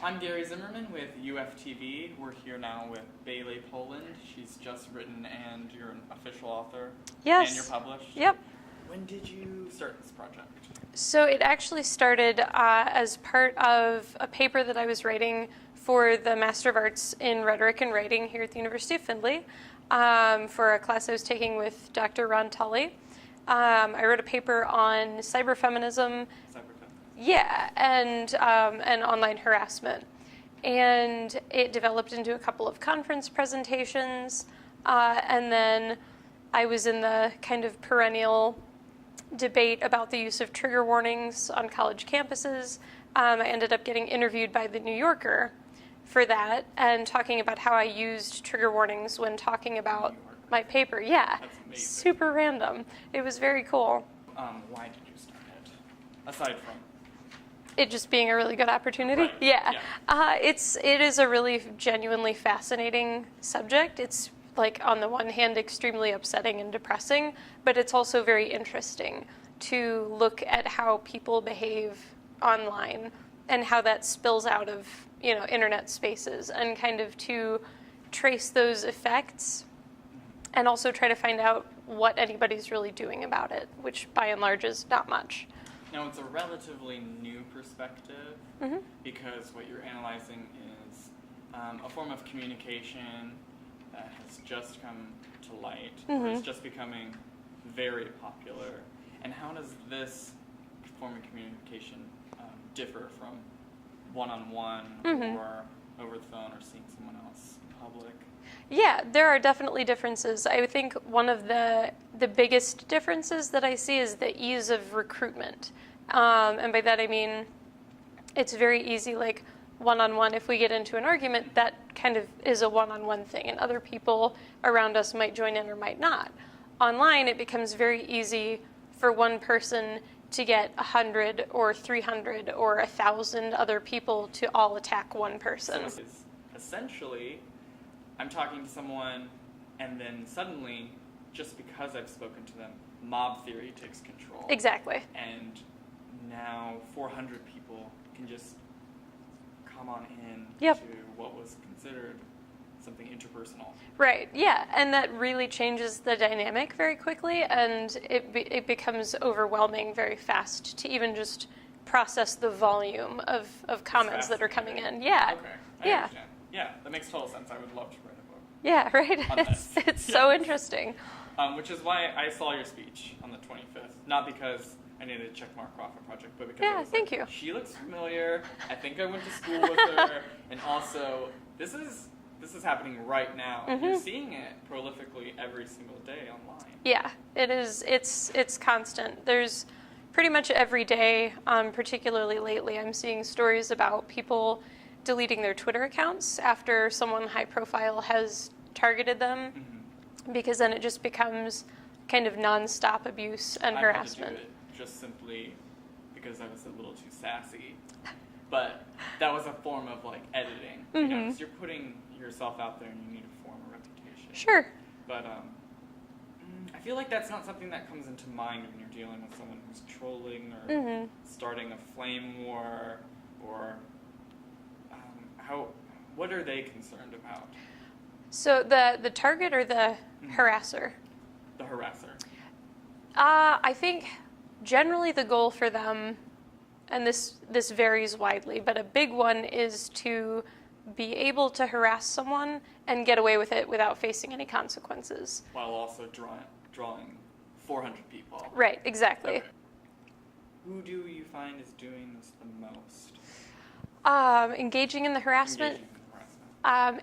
I'm Gary Zimmerman with UFTV. We're here now with Bailey Poland. She's just written, and you're an official author. Yes. And you're published. Yep. When did you start this project? So it actually started as part of a paper that I was writing for the Master of Arts in Rhetoric and Writing here at the University of Findlay for a class I was taking with Dr. Ron Tully. I wrote a paper on cyberfeminism. Yeah, and online harassment. And it developed into a couple of conference presentations, and then I was in the kind of perennial debate about the use of trigger warnings on college campuses. I ended up getting interviewed by The New Yorker for that and talking about how I used trigger warnings when talking about my paper. Yeah, That's amazing. super random. It was very cool. Why did you start it? Aside from It just being a really good opportunity. Right. Yeah. Yeah. It is a really genuinely fascinating subject. It's like on the one hand extremely upsetting and depressing, but it's also very interesting to look at how people behave online and how that spills out of, internet spaces, and kind of to trace those effects and also try to find out what anybody's really doing about it, which by and large is not much. Now, it's a relatively new perspective because what you're analyzing is a form of communication that has just come to light, or is just becoming very popular. And how does this form of communication differ from one-on-one or over the phone or seeing someone else in public? Yeah, there are definitely differences. I think one of the biggest differences that I see is the ease of recruitment. And by that I mean it's very easy, like one-on-one, if we get into an argument, that kind of is a one-on-one thing, and other people around us might join in or might not. Online, it becomes very easy for one person to get 100 or 300 or 1,000 other people to all attack one person. So essentially, I'm talking to someone, and then suddenly, just because I've spoken to them, mob theory takes control. Exactly. And now 400 people can just come on in Yep. to what was considered something interpersonal. Right, yeah, and that really changes the dynamic very quickly, and it becomes overwhelming very fast to even just process the volume of comments that are coming in. Yeah. Okay, I understand. Yeah, that makes total sense. I would love to write a book. Yeah, right? On this. It's so interesting. Which is why I saw your speech on the 25th. Not because I needed to check mark off a project, but because Yeah, I was thank like, you. She looks familiar. I think I went to school with her. And also, this is happening right now. You're seeing it prolifically every single day online. Yeah, it is. It's constant. There's pretty much every day, particularly lately, I'm seeing stories about people deleting their Twitter accounts after someone high profile has targeted them, because then it just becomes kind of nonstop abuse and harassment. I had to do it just simply because I was a little too sassy. But that was a form of like editing. Because you're putting yourself out there and you need to form a reputation. Sure. But I feel like that's not something that comes into mind when you're dealing with someone who's trolling or starting a flame war, or what are they concerned about? So the target or the harasser? The harasser. I think generally the goal for them, and this varies widely, but a big one is to be able to harass someone and get away with it without facing any consequences. While also drawing 400 people. Right, exactly. Okay. Who do you find is doing this the most? Engaging in the harassment.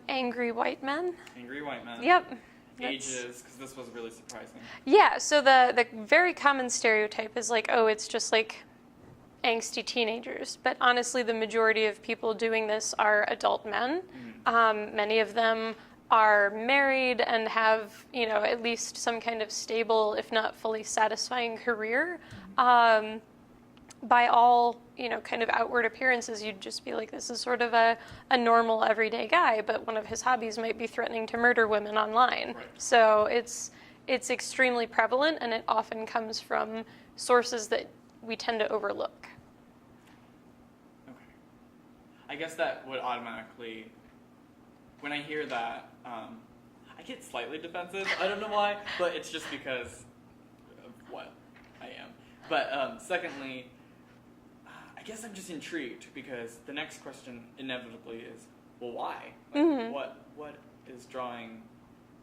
Angry white men. Angry white men. Yep. Ages, because this was really surprising. Yeah, so the very common stereotype is like, oh, it's just like angsty teenagers. But honestly, the majority of people doing this are adult men. Many of them are married and have, at least some kind of stable, if not fully satisfying career. By all, kind of outward appearances, you'd just be like, this is sort of a normal everyday guy, but one of his hobbies might be threatening to murder women online. Right. So it's extremely prevalent, and it often comes from sources that we tend to overlook. Okay. I guess that would automatically, when I hear that, I get slightly defensive. I don't know why, but it's just because of what I am. But secondly, I guess I'm just intrigued because the next question inevitably is, well, why? Like, what is drawing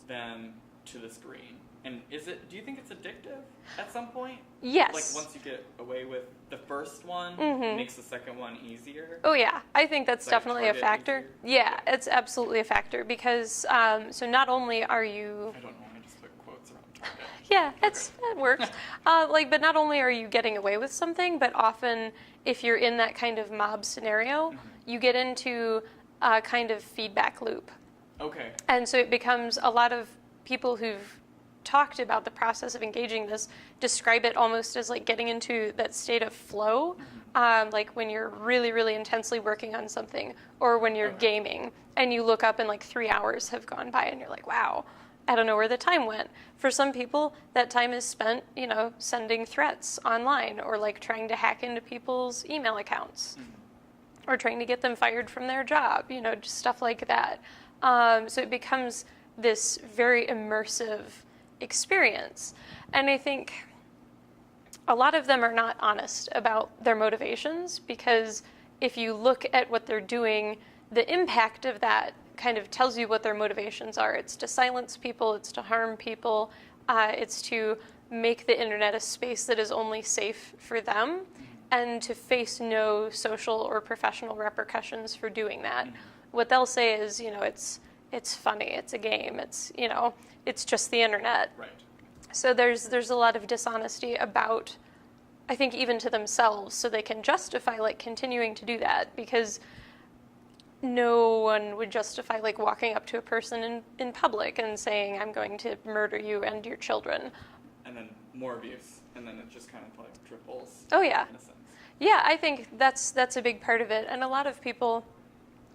them to the screen? And do you think it's addictive at some point? Yes. Like once you get away with the first one, it makes the second one easier? Oh yeah, I think that's Like definitely a factor. easier? Yeah, it's absolutely a factor because so not only are you... I don't know, I just put quotes around target. Yeah, it works. But not only are you getting away with something, but often if you're in that kind of mob scenario, you get into a kind of feedback loop. Okay. And so it becomes a lot of people who've talked about the process of engaging this describe it almost as like getting into that state of flow, like when you're really, really intensely working on something, or when you're gaming and you look up and like 3 hours have gone by and you're like, wow, I don't know where the time went. For some people, that time is spent, sending threats online or like trying to hack into people's email accounts or trying to get them fired from their job, just stuff like that. So it becomes this very immersive experience. And I think a lot of them are not honest about their motivations because if you look at what they're doing, the impact of that kind of tells you what their motivations are. It's to silence people, it's to harm people, it's to make the internet a space that is only safe for them and to face no social or professional repercussions for doing that. What they'll say is, it's funny, it's a game, it's just the internet. Right. So there's a lot of dishonesty about, I think, even to themselves, so they can justify like continuing to do that because no one would justify like walking up to a person in public and saying, I'm going to murder you and your children. And then more abuse, and then it just kind of like triples. Oh yeah. In a sense. Yeah, I think that's a big part of it. And a lot of people,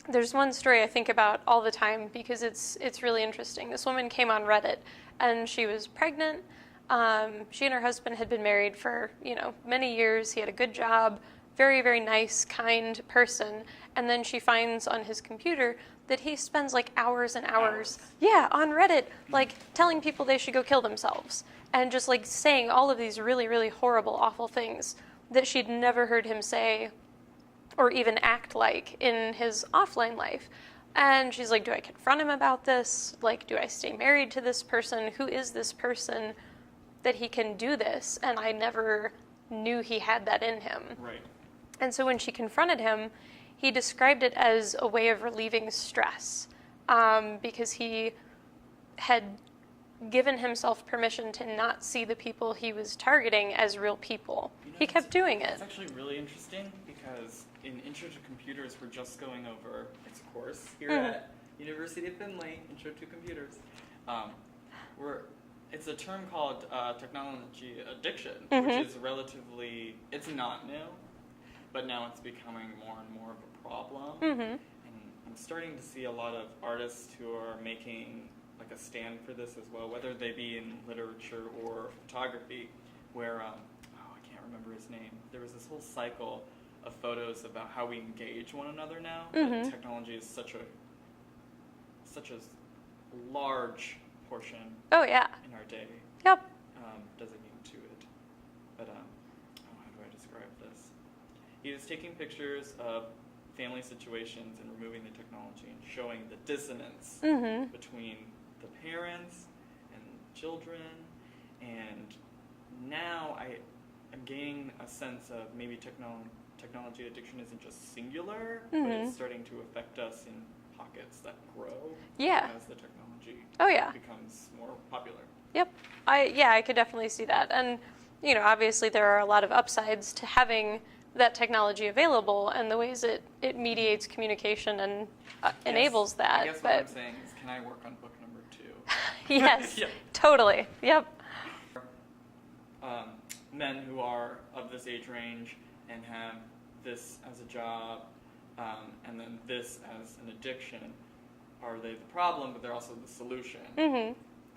there's one story I think about all the time because it's really interesting. This woman came on Reddit and she was pregnant. She and her husband had been married for, many years. He had a good job, very, very nice, kind person. And then she finds on his computer that he spends like hours and hours, on Reddit, like telling people they should go kill themselves and just like saying all of these really, really horrible, awful things that she'd never heard him say or even act like in his offline life. And she's like, do I confront him about this? Like, do I stay married to this person? Who is this person that he can do this? And I never knew he had that in him. Right. And so when she confronted him, he described it as a way of relieving stress because he had given himself permission to not see the people he was targeting as real people. He kept doing it. It's actually really interesting because in Intro to Computers, we're just going over, it's a course here at University of Findlay, Intro to Computers. It's a term called technology addiction, which is relatively, it's not new, but now it's becoming more and more of a problem. And I'm starting to see a lot of artists who are making like a stand for this as well, whether they be in literature or photography, where, I can't remember his name. There was this whole cycle of photos about how we engage one another now. That technology is such a large portion Oh, yeah. in our day. Yep. Designating to it. But, how do I describe this? He was taking pictures of family situations and removing the technology and showing the dissonance between the parents and children. And now I'm gaining a sense of maybe technology addiction isn't just singular, but it's starting to affect us in pockets that grow as the technology becomes more popular. Yep. I could definitely see that. And, obviously there are a lot of upsides to having that technology available and the ways it mediates communication and enables that. I guess what I'm saying is, can I work on book number 2? Yes, totally. Yep. Men who are of this age range and have this as a job and then this as an addiction, are they the problem, but they're also the solution?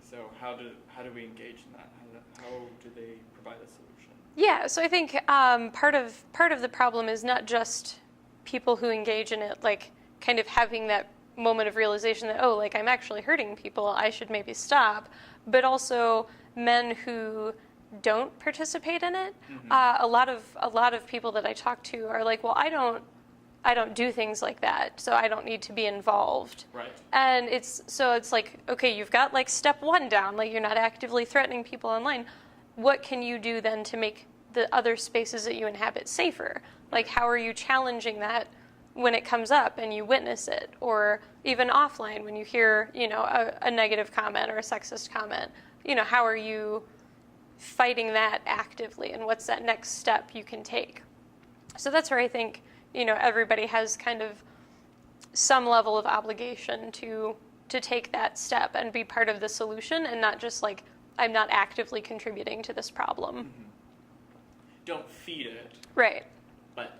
So how do we engage in that? How do they provide a solution? Yeah, so I think part of the problem is not just people who engage in it, like, kind of having that moment of realization that, oh, like, I'm actually hurting people, I should maybe stop. But also men who don't participate in it. A lot of people that I talk to are like, well, I don't do things like that, so I don't need to be involved. Right. And it's like, okay, you've got like step 1 down, like you're not actively threatening people online. What can you do then to make the other spaces that you inhabit safer? Like, how are you challenging that when it comes up and you witness it? Or even offline when you hear, you know, a negative comment or a sexist comment, you know, how are you fighting that actively, and what's that next step you can take? So that's where I think, you know, everybody has kind of some level of obligation to take that step and be part of the solution, and not just like, I'm not actively contributing to this problem. Don't feed it. Right. But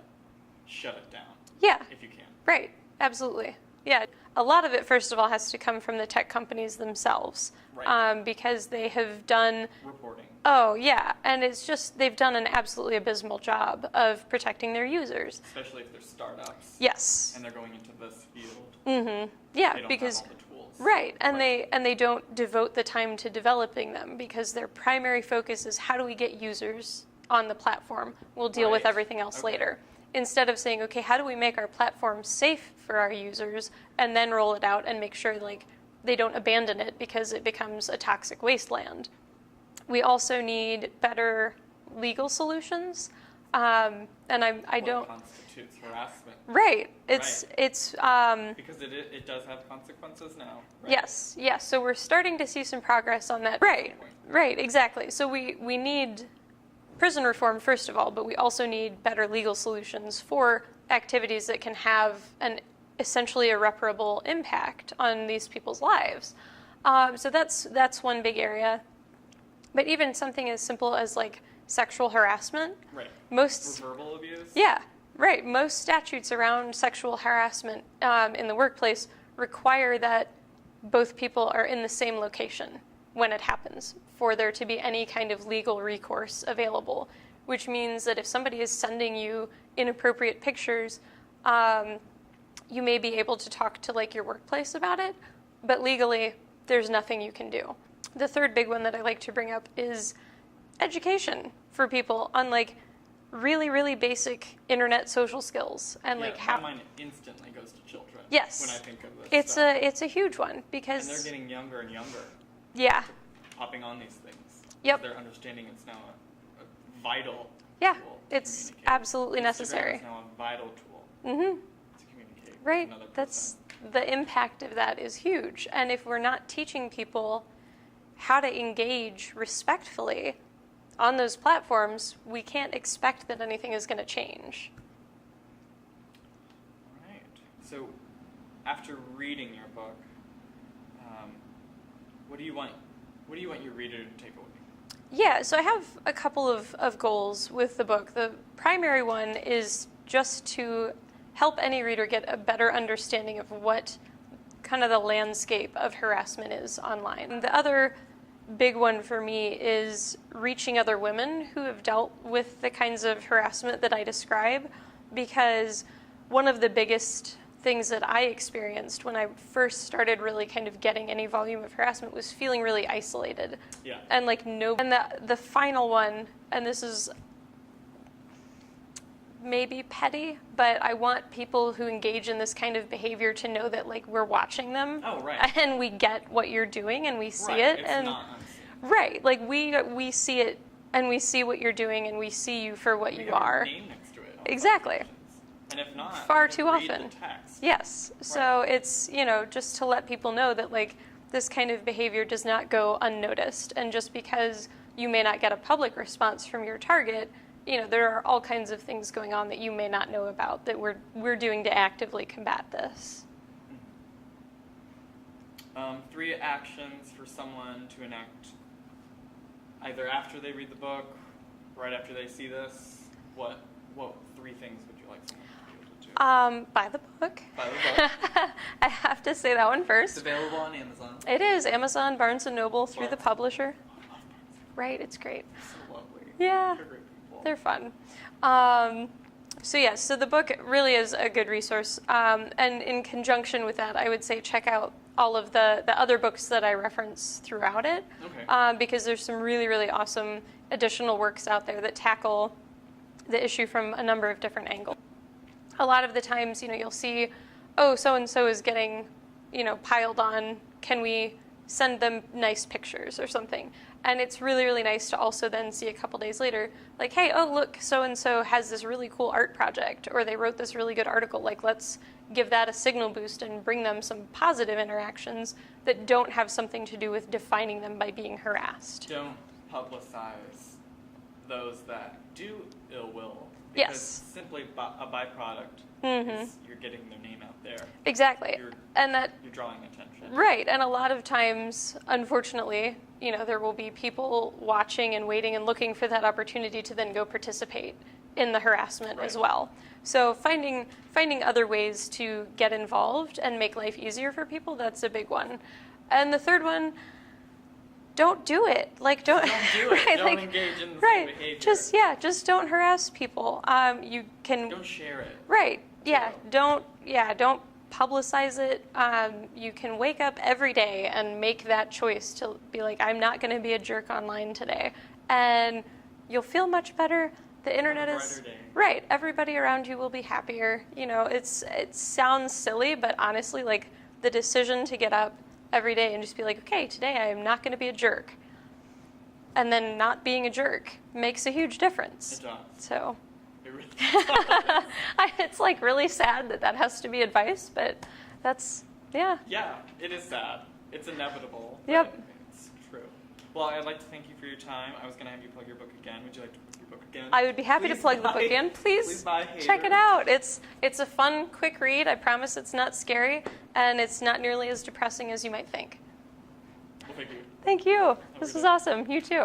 shut it down. Yeah. If you can. Right. Absolutely. Yeah. A lot of it, first of all, has to come from the tech companies themselves. Right. Because they have done... Reporting. Oh, yeah. And it's just, they've done an absolutely abysmal job of protecting their users. Especially if they're startups. Yes. And they're going into this field. Yeah, They don't because... have all the tools. Right, and they don't devote the time to developing them, because their primary focus is, how do we get users on the platform? We'll deal with Right. everything else Okay. later. Instead of saying, okay, how do we make our platform safe for our users, and then roll it out and make sure like they don't abandon it because it becomes a toxic wasteland. We also need better legal solutions, and I don't. What constitutes harassment? Right. It's Because it does have consequences now. Right? Yes. So we're starting to see some progress on that. Right. Exactly. So we need prison reform first of all, but we also need better legal solutions for activities that can have an essentially irreparable impact on these people's lives. So that's one big area. But even something as simple as like sexual harassment. Right. Most verbal abuse. Yeah. Right. Most statutes around sexual harassment in the workplace require that both people are in the same location when it happens for there to be any kind of legal recourse available, which means that if somebody is sending you inappropriate pictures, you may be able to talk to like your workplace about it, but legally there's nothing you can do. The third big one that I like to bring up is education for people on like really, really basic internet social skills, and like my mind instantly goes to children. Yes. When I think of this it's a huge one because and they're getting younger and younger. Yeah. Hopping on these things. Yep. They're understanding it's now a vital Yeah, tool to it's communicate. absolutely Instagram necessary. is now a vital tool to communicate Right. with another That's person. the impact of that is huge. And if we're not teaching people how to engage respectfully on those platforms, we can't expect that anything is going to change. All right. So, after reading your book, what do you want your reader to take away? Yeah, so I have a couple of goals with the book. The primary one is just to help any reader get a better understanding of what kind of the landscape of harassment is online. The other big one for me is reaching other women who have dealt with the kinds of harassment that I describe, because one of the biggest things that I experienced when I first started really kind of getting any volume of harassment was feeling really isolated. Yeah. And like and the final one, and this is maybe petty, but I want people who engage in this kind of behavior to know that like we're watching them. Oh, right. And we get what you're doing and we see Right. it. It's and not unseen. right, like we see it and we see what you're doing and we see you for what We you have your are. name next to it on Exactly. publications. And if not, Far you can too read often. the text. Yes. So it's, just to let people know that like this kind of behavior does not go unnoticed, and just because you may not get a public response from your target, there are all kinds of things going on that you may not know about that we're doing to actively combat this. 3 actions for someone to enact either after they read the book, right after they see this. What 3 things would you like someone to be able to do? Buy the book. Buy the book. I have to say that one It's first. available on Amazon. It is Amazon, Barnes & Noble through the Barnes. publisher. I love Barnes. Right, it's great. It's so lovely. Yeah. They're great people. They're fun. So the book really is a good resource. And in conjunction with that, I would say check out all of the other books that I reference throughout it. Okay. Because there's some really, really awesome additional works out there that tackle the issue from a number of different angles. A lot of the times, you'll see, oh, so-and-so is getting, piled on. Can we send them nice pictures or something? And it's really, really nice to also then see a couple days later, like, hey, oh, look, so-and-so has this really cool art project, or they wrote this really good article. Like, let's give that a signal boost and bring them some positive interactions that don't have something to do with defining them by being harassed. Don't publicize those that do ill will. Yes. Because simply a byproduct is you're getting their name out there. Exactly. You're drawing attention. Right, and a lot of times, unfortunately, there will be people watching and waiting and looking for that opportunity to then go participate in the harassment as well. So finding other ways to get involved and make life easier for people, that's a big one. And the third one, don't do it. Don't do it. Right, don't engage in the same behavior. Just don't harass people. You can. Don't share it. Right. Yeah. Don't publicize it. You can wake up every day and make that choice to be like, I'm not going to be a jerk online today, and you'll feel much better. The internet is right. Everybody around you will be happier. It sounds silly, but honestly, the decision to get up every day and just be like, okay, today I am not going to be a jerk, and then not being a jerk makes a huge difference. It does. So it really does. it's really sad that has to be advice, but that's Yeah, it is sad. It's inevitable. Yep. It's true. Well, I'd like to thank you for your time. I was going to have you plug your book again. Would you like to plug your book again? I would be happy to plug the book again. Please buy check it Haters. out. It's a fun, quick read. I promise it's not scary, and it's not nearly as depressing as you might think. Well, thank you. Thank you. This was awesome. You too.